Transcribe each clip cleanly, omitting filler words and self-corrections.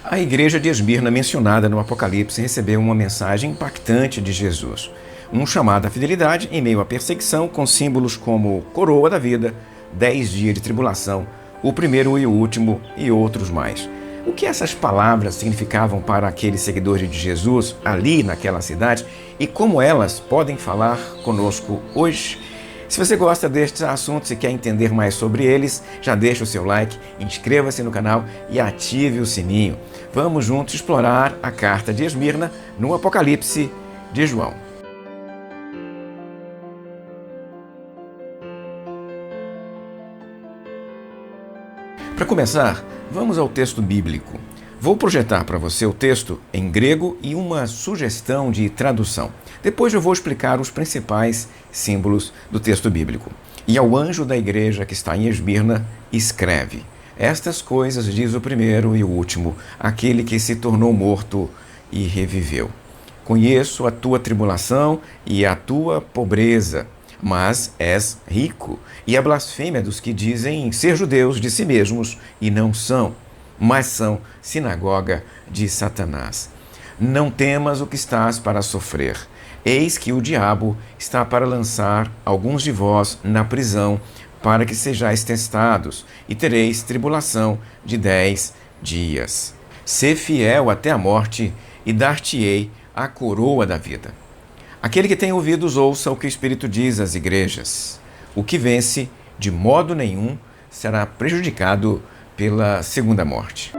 A igreja de Esmirna, mencionada no Apocalipse, recebeu uma mensagem impactante de Jesus. Um chamado à fidelidade em meio à perseguição, com símbolos como coroa da vida, 10 dias de tribulação, o primeiro e o último e outros mais. O que essas palavras significavam para aqueles seguidores de Jesus ali naquela cidade e como elas podem falar conosco hoje? Se você gosta destes assuntos e quer entender mais sobre eles, já deixa o seu like, inscreva-se no canal e ative o sininho. Vamos juntos explorar a carta de Esmirna no Apocalipse de João. Para começar, vamos ao texto bíblico. Vou projetar para você o texto em grego e uma sugestão de tradução. Depois eu vou explicar os principais símbolos do texto bíblico. E ao anjo da igreja que está em Esmirna, escreve: estas coisas diz o primeiro e o último, aquele que se tornou morto e reviveu. Conheço a tua tribulação e a tua pobreza, mas és rico, e a blasfêmia dos que dizem ser judeus de si mesmos e não são, mas são sinagoga de Satanás. Não temas o que estás para sofrer. Eis que o diabo está para lançar alguns de vós na prisão, para que sejais testados, e tereis tribulação de 10 dias. Sê fiel até a morte, e dar-te-ei a coroa da vida. Aquele que tem ouvidos, ouça o que o Espírito diz às igrejas. O que vence, de modo nenhum, será prejudicado pela segunda morte.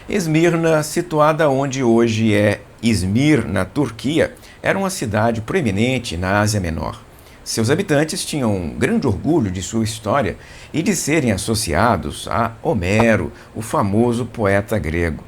Esmirna, situada onde hoje é Izmir, na Turquia, era uma cidade proeminente na Ásia Menor. Seus habitantes tinham grande orgulho de sua história e de serem associados a Homero, o famoso poeta grego.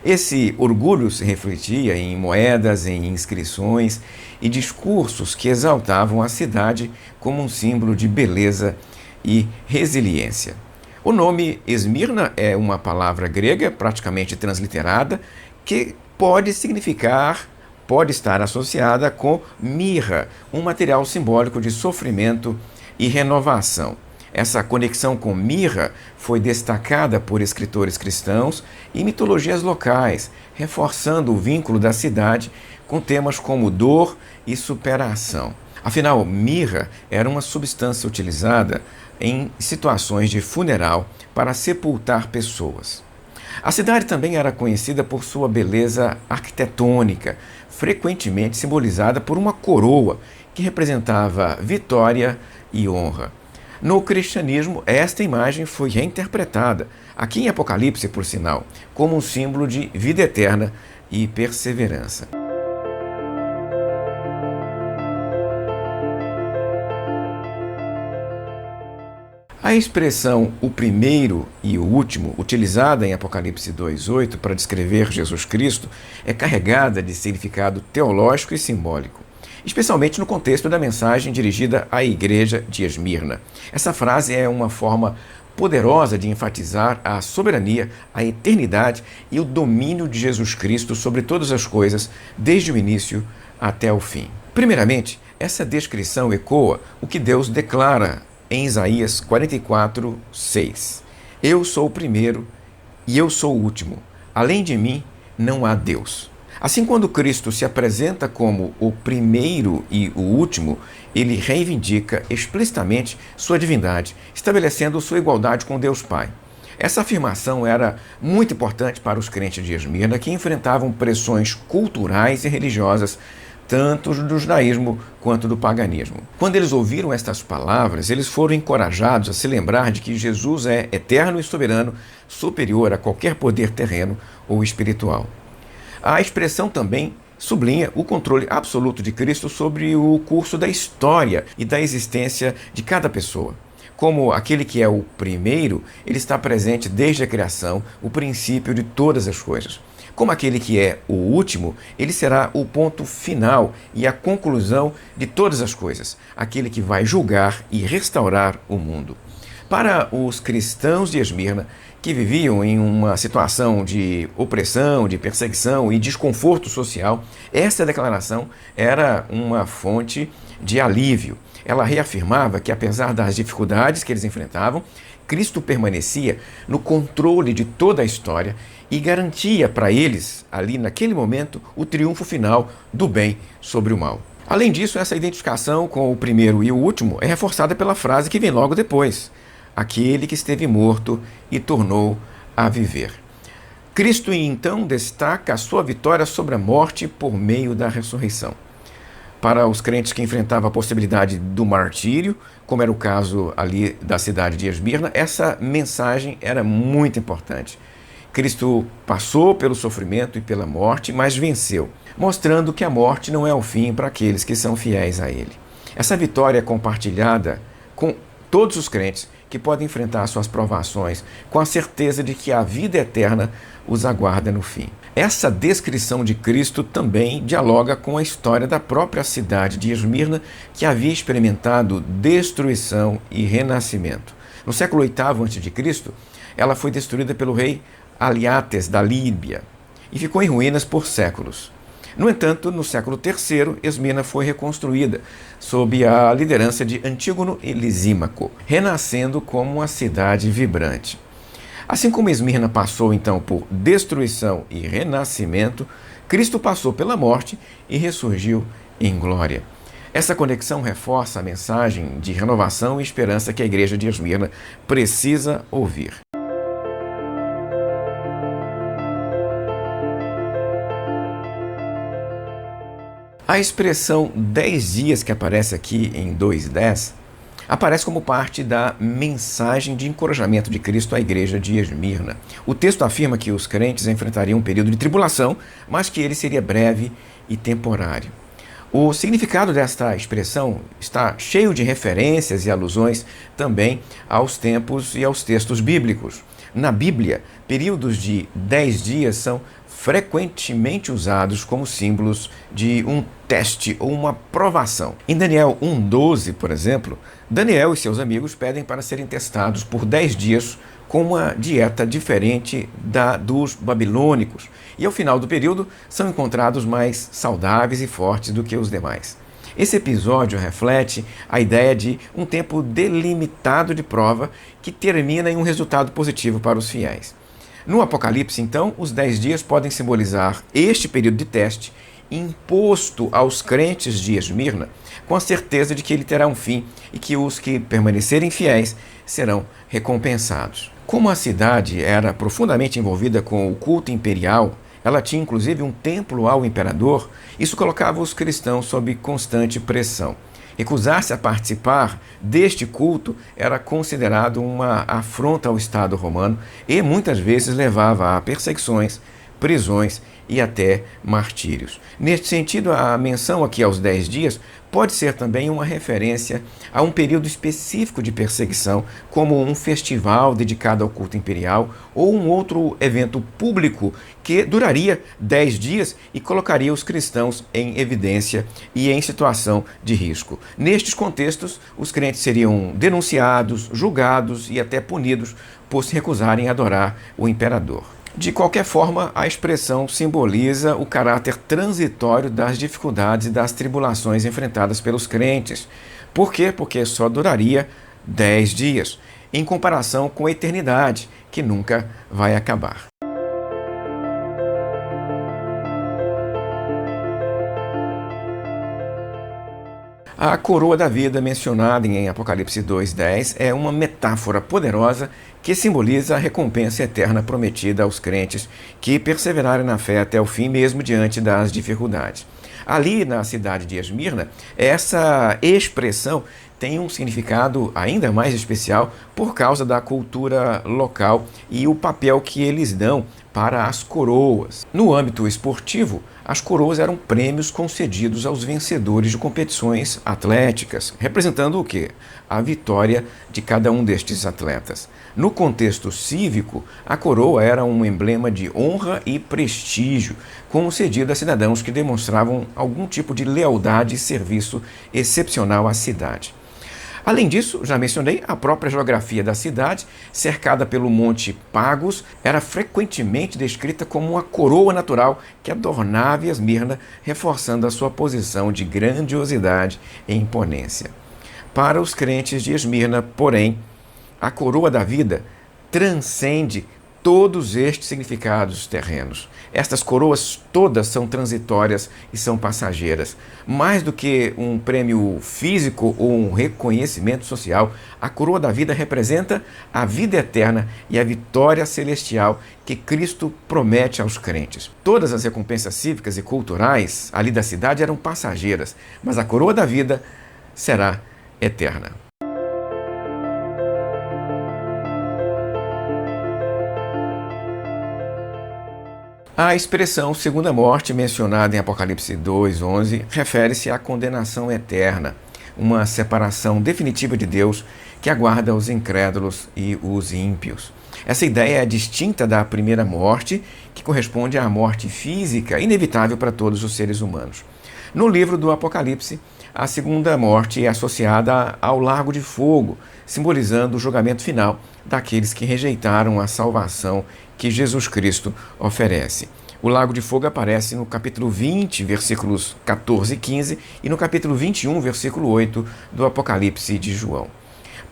Esse orgulho se refletia em moedas, em inscrições e discursos que exaltavam a cidade como um símbolo de beleza e resiliência. O nome Esmirna é uma palavra grega praticamente transliterada que pode estar associada com mirra, um material simbólico de sofrimento e renovação. Essa conexão com mirra foi destacada por escritores cristãos e mitologias locais, reforçando o vínculo da cidade com temas como dor e superação. Afinal, mirra era uma substância utilizada em situações de funeral para sepultar pessoas. A cidade também era conhecida por sua beleza arquitetônica, frequentemente simbolizada por uma coroa que representava vitória e honra. No cristianismo, esta imagem foi reinterpretada, aqui em Apocalipse, por sinal, como um símbolo de vida eterna e perseverança. A expressão o primeiro e o último, utilizada em Apocalipse 2:8 para descrever Jesus Cristo, é carregada de significado teológico e simbólico, especialmente no contexto da mensagem dirigida à igreja de Esmirna. Essa frase é uma forma poderosa de enfatizar a soberania, a eternidade e o domínio de Jesus Cristo sobre todas as coisas, desde o início até o fim. Primeiramente, essa descrição ecoa o que Deus declara em Isaías 44:6. Eu sou o primeiro e eu sou o último. Além de mim, não há Deus. Assim, quando Cristo se apresenta como o primeiro e o último, ele reivindica explicitamente sua divindade, estabelecendo sua igualdade com Deus Pai. Essa afirmação era muito importante para os crentes de Esmirna, que enfrentavam pressões culturais e religiosas, tanto do judaísmo quanto do paganismo. Quando eles ouviram estas palavras, eles foram encorajados a se lembrar de que Jesus é eterno e soberano, superior a qualquer poder terreno ou espiritual. A expressão também sublinha o controle absoluto de Cristo sobre o curso da história e da existência de cada pessoa. Como aquele que é o primeiro, ele está presente desde a criação, o princípio de todas as coisas. Como aquele que é o último, ele será o ponto final e a conclusão de todas as coisas, aquele que vai julgar e restaurar o mundo. Para os cristãos de Esmirna, que viviam em uma situação de opressão, de perseguição e desconforto social, essa declaração era uma fonte de alívio. Ela reafirmava que, apesar das dificuldades que eles enfrentavam, Cristo permanecia no controle de toda a história e garantia para eles, ali naquele momento, o triunfo final do bem sobre o mal. Além disso, essa identificação com o primeiro e o último é reforçada pela frase que vem logo depois: aquele que esteve morto e tornou a viver. Cristo então destaca a sua vitória sobre a morte por meio da ressurreição. Para os crentes que enfrentavam a possibilidade do martírio, como era o caso ali da cidade de Esmirna, essa mensagem era muito importante. Cristo passou pelo sofrimento e pela morte, mas venceu, mostrando que a morte não é o fim para aqueles que são fiéis a Ele. Essa vitória é compartilhada com todos os crentes que podem enfrentar suas provações com a certeza de que a vida eterna os aguarda no fim. Essa descrição de Cristo também dialoga com a história da própria cidade de Esmirna, que havia experimentado destruição e renascimento. No século VIII a.C., ela foi destruída pelo rei Aliates da Líbia e ficou em ruínas por séculos. No entanto, no século III, Esmirna foi reconstruída sob a liderança de Antígono e Lisímaco, renascendo como uma cidade vibrante. Assim como Esmirna passou então por destruição e renascimento, Cristo passou pela morte e ressurgiu em glória. Essa conexão reforça a mensagem de renovação e esperança que a igreja de Esmirna precisa ouvir. A expressão 10 dias que aparece aqui em 2:10 aparece como parte da mensagem de encorajamento de Cristo à igreja de Esmirna. O texto afirma que os crentes enfrentariam um período de tribulação, mas que ele seria breve e temporário. O significado desta expressão está cheio de referências e alusões também aos tempos e aos textos bíblicos. Na Bíblia, períodos de 10 dias são frequentemente usados como símbolos de um teste ou uma provação. Em Daniel 1:12, por exemplo, Daniel e seus amigos pedem para serem testados por 10 dias com uma dieta diferente da dos babilônicos, e ao final do período são encontrados mais saudáveis e fortes do que os demais. Esse episódio reflete a ideia de um tempo delimitado de prova que termina em um resultado positivo para os fiéis. No Apocalipse, então, os 10 dias podem simbolizar este período de teste imposto aos crentes de Esmirna, com a certeza de que ele terá um fim e que os que permanecerem fiéis serão recompensados. Como a cidade era profundamente envolvida com o culto imperial, ela tinha inclusive um templo ao imperador, isso colocava os cristãos sob constante pressão. Recusar-se a participar deste culto era considerado uma afronta ao Estado romano e muitas vezes levava a perseguições, prisões e até martírios. Neste sentido, a menção aqui aos 10 dias pode ser também uma referência a um período específico de perseguição, como um festival dedicado ao culto imperial ou um outro evento público que duraria 10 dias e colocaria os cristãos em evidência e em situação de risco. Nestes contextos, os crentes seriam denunciados, julgados e até punidos por se recusarem a adorar o imperador. De qualquer forma, a expressão simboliza o caráter transitório das dificuldades e das tribulações enfrentadas pelos crentes. Por quê? Porque só duraria 10 dias, em comparação com a eternidade, que nunca vai acabar. A coroa da vida mencionada em Apocalipse 2:10 é uma metáfora poderosa que simboliza a recompensa eterna prometida aos crentes que perseverarem na fé até o fim, mesmo diante das dificuldades. Ali na cidade de Esmirna, essa expressão tem um significado ainda mais especial por causa da cultura local e o papel que eles dão para as coroas. No âmbito esportivo, as coroas eram prêmios concedidos aos vencedores de competições atléticas, representando o quê? A vitória de cada um destes atletas. No contexto cívico, a coroa era um emblema de honra e prestígio, concedido a cidadãos que demonstravam algum tipo de lealdade e serviço excepcional à cidade. Além disso, já mencionei, a própria geografia da cidade, cercada pelo Monte Pagos, era frequentemente descrita como uma coroa natural que adornava Esmirna, reforçando a sua posição de grandiosidade e imponência. Para os crentes de Esmirna, porém, a coroa da vida transcende todos estes significados terrenos. Estas coroas todas são transitórias e são passageiras. Mais do que um prêmio físico ou um reconhecimento social, a coroa da vida representa a vida eterna e a vitória celestial que Cristo promete aos crentes. Todas as recompensas cívicas e culturais ali da cidade eram passageiras, mas a coroa da vida será eterna. A expressão segunda morte, mencionada em Apocalipse 2:11, refere-se à condenação eterna, uma separação definitiva de Deus que aguarda os incrédulos e os ímpios. Essa ideia é distinta da primeira morte, que corresponde à morte física, inevitável para todos os seres humanos. No livro do Apocalipse, a segunda morte é associada ao lago de fogo, simbolizando o julgamento final daqueles que rejeitaram a salvação que Jesus Cristo oferece. O lago de fogo aparece no capítulo 20, versículos 14 e 15, e no capítulo 21, versículo 8 do Apocalipse de João.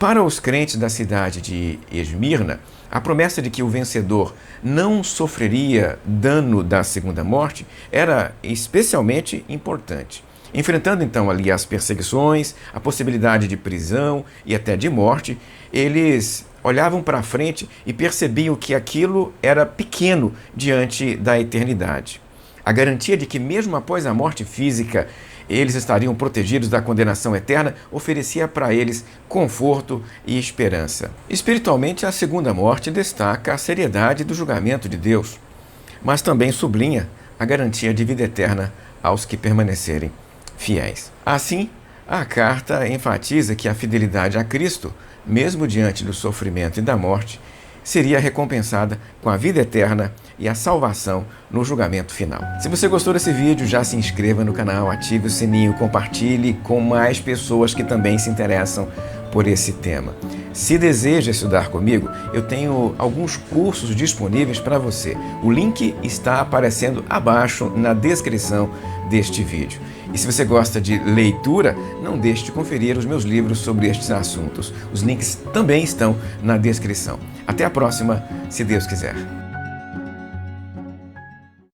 Para os crentes da cidade de Esmirna, a promessa de que o vencedor não sofreria dano da segunda morte era especialmente importante. Enfrentando então ali as perseguições, a possibilidade de prisão e até de morte, eles olhavam para frente e percebiam que aquilo era pequeno diante da eternidade. A garantia de que mesmo após a morte física, eles estariam protegidos da condenação eterna oferecia para eles conforto e esperança. Espiritualmente, a segunda morte destaca a seriedade do julgamento de Deus, mas também sublinha a garantia de vida eterna aos que permanecerem fiéis. Assim, a carta enfatiza que a fidelidade a Cristo, mesmo diante do sofrimento e da morte, seria recompensada com a vida eterna e a salvação no julgamento final. Se você gostou desse vídeo, já se inscreva no canal, ative o sininho, compartilhe com mais pessoas que também se interessam por esse tema. Se deseja estudar comigo, eu tenho alguns cursos disponíveis para você. O link está aparecendo abaixo na descrição deste vídeo. E se você gosta de leitura, não deixe de conferir os meus livros sobre estes assuntos. Os links também estão na descrição. Até a próxima, se Deus quiser.